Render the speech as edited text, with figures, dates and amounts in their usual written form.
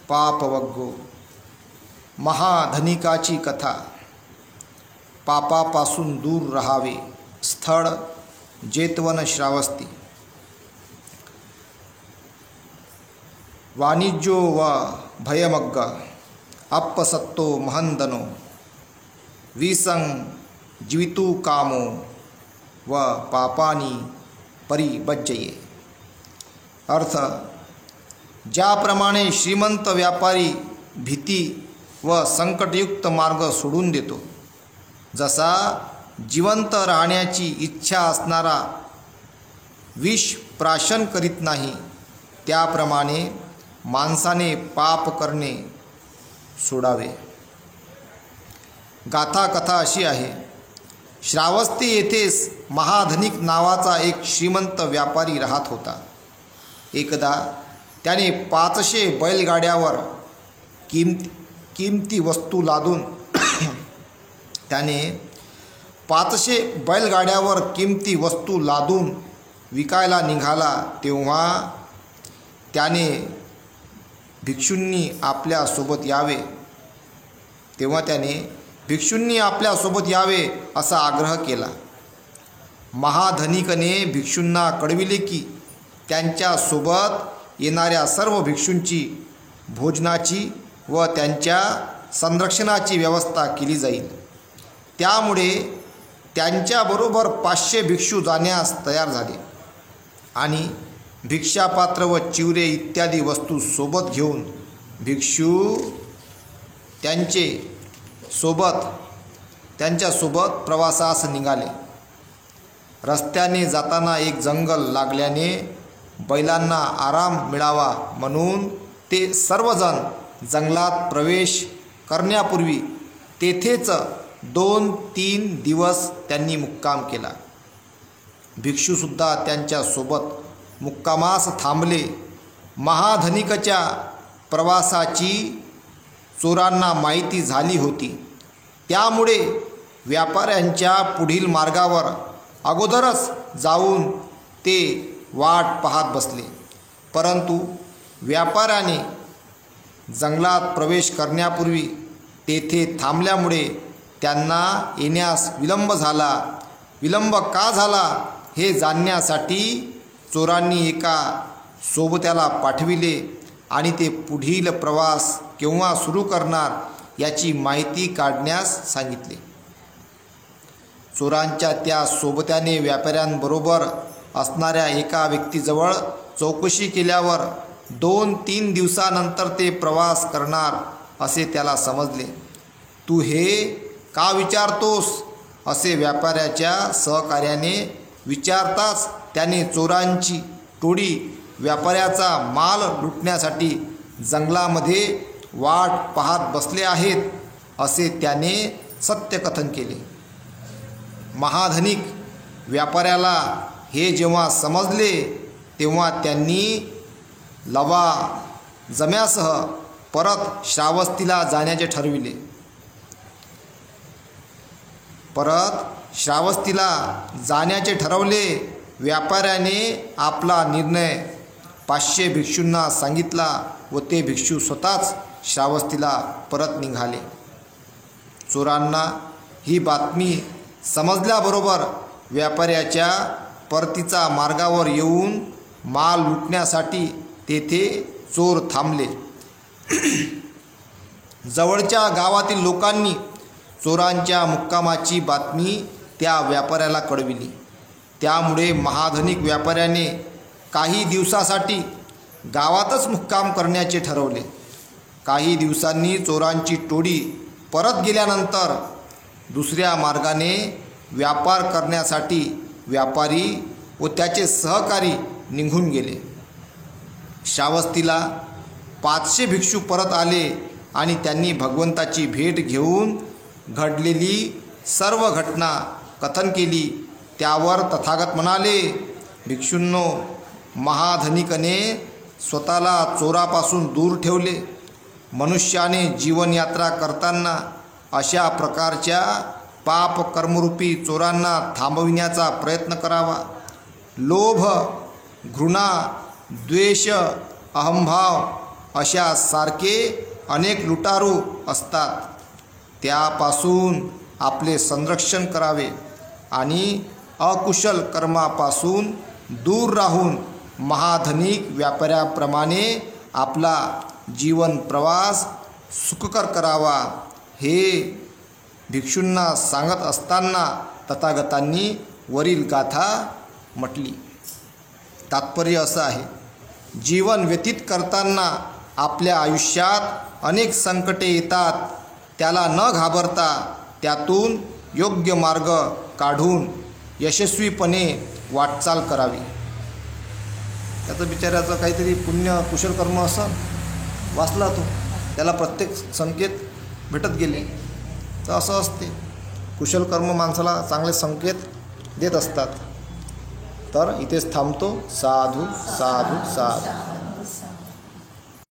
पापवग्गो महाधनिकाची कथा। पापापासून दूर राहावे। स्थळ जेतवन श्रावस्ती। वाणिज्यो व भयमग्ग अप्पसत्तो महंदनो विसंग जीवितु कामो व पापानी परिबज्जये। अर्थ, ज्याप्रमाणे श्रीमंत व्यापारी भीती व संकटयुक्त मार्ग सोडून देतो, जसा जिवंत राहण्याची इच्छा असणारा विष प्राशन करीत नाही, त्याप्रमाणे माणसाने पाप करणे सोडावे। गाथा कथा अशी आहे, श्रावस्ती येथेच महाधनिक नावाचा एक श्रीमंत व्यापारी राहत होता। एकदा त्याने 500 बैलगाड्यावर किमती वस्तू लादून किमती वस्तू लादून विकायला निघाला, तेव्हा त्याने भिक्षूंनी आपल्यासोबत यावे असा आग्रह केला। महाधनिकने भिक्षूंना कळविले की त्यांच्यासोबत येणाऱ्या सर्व भिक्षूंची भोजनाची व त्यांच्या संरक्षणाची व्यवस्था केली जाईल। त्यामुळे त्यांच्याबरोबर 500 भिक्षू जाण्यास तयार झाले आणि भिक्षापात्र व चिवरे इत्यादी वस्तू सोबत घेऊन भिक्षू त्यांच्यासोबत प्रवासास निघाले। रस्त्याने जाताना एक जंगल लागल्याने बैलांना आराम मिळावा म्हणून ते सर्वजण जंगलात प्रवेश करण्यापूर्वी तेथेच 2-3 दिवस त्यांनी मुक्काम केला। भिक्षूसुद्धा त्यांच्यासोबत मुक्कामास थांबले। महाधनिकाच्या प्रवासाची चोरांना माहिती झाली होती, त्यामुळे व्यापाऱ्यांच्या पुढील मार्गावर अगोदरच जाऊन ते वाट पाहत बसले। परंतु व्यापाऱ्याने जंगलात प्रवेश करण्यापूर्वी तेथे थांबल्यामुळे त्यांना येण्यास विलंब का झाला हे जाणण्यासाठी चोरांनी एका सोबत्याला पाठविले आणि ते पुढील प्रवास केव्हा सुरू करणार याची माहिती काढण्यास सांगितले। चोरांच्या त्या सोबत्याने व्यापाऱ्यांबरोबर असणाऱ्या एका व्यक्तीजवळ चौकशी केल्यावर 2-3 दिवसानंतर ते प्रवास करणार असे त्याला समजले। तू हे का विचारतोस असे व्यापाऱ्याच्या सहकार्याने विचारताच त्याने चोरांची टोळी व्यापाऱ्याचा माल लुटण्यासाठी जंगलामध्ये वाट पाहत बसले आहेत असे त्याने सत्यकथन केले। महाधनिक व्यापाऱ्याला हे जेव्हा समजले तेव्हा त्यांनी लवाजम्यासह परत श्रावस्तीला जाण्याचे ठरविले। व्यापाऱ्याने आपला निर्णय 500 भिक्षूंना सांगितला व ते भिक्षू स्वतःच श्रावस्तीला परत निघाले। चोरांना ही बातमी समजल्याबरोबर व्यापाऱ्याच्या परतीचा मार्गावर येऊन माल लुटण्यासाठी तेथे चोर थांबले। जवळच्या गावातील लोकांनी चोरांच्या मुक्कामाची बातमी त्या व्यापाऱ्याला कळविली। त्यामुळे महाधनिक व्यापाऱ्याने काही दिवसासाठी गावातच मुक्काम करण्याचे ठरवले। काही दिवसांनी चोरांची टोळी परत गेल्यानंतर दुसऱ्या मार्गाने व्यापार करण्यासाठी व्यापारी व त्याचे सहकारी निघून गेले। श्रावस्तीला 500 भिक्षू परत आले आणि त्यांनी भगवंताची भेट घेऊन घडलेली सर्व घटना कथन केली। त्यावर तथागत म्हणाले, भिक्षूंनो, महाधनिकने स्वतःला चोरापासून दूर ठेवले। मनुष्याने जीवनयात्रा करताना अशा प्रकारच्या पाप कर्मरूपी चोरांना थांबविण्याचा प्रयत्न करावा। लोभ, घृणा, द्वेष, अहंभाव अशा सारखे अनेक लुटारू असतात. त्यापासून आपले संरक्षण करावे आणि अकुशल कर्मापासून दूर राहून महाधनिक व्यापाऱ्याप्रमाणे आपला जीवन प्रवास सुखकर करावा, हे भिक्षूंना सांगत असताना तथागतांनी वरील गाथा म्हटली. तात्पर्य असं आहे, जीवन व्यतीत करताना आपल्या आयुष्यात अनेक संकटे येतात. त्याला न घाबरता त्यातून योग्य मार्ग काढून यशस्वीपणे वाटचाल करावी. त्याचं बिचाऱ्याचं काहीतरी पुण्य कुशल कर्म असं वाचला तो, त्याला प्रत्येक संकेत भेटत गेले. तर असं असते, कुशल कर्म माणसाला चांगले संकेत देत असतात. तर इथेच थांबतो. साधू साधू साधू.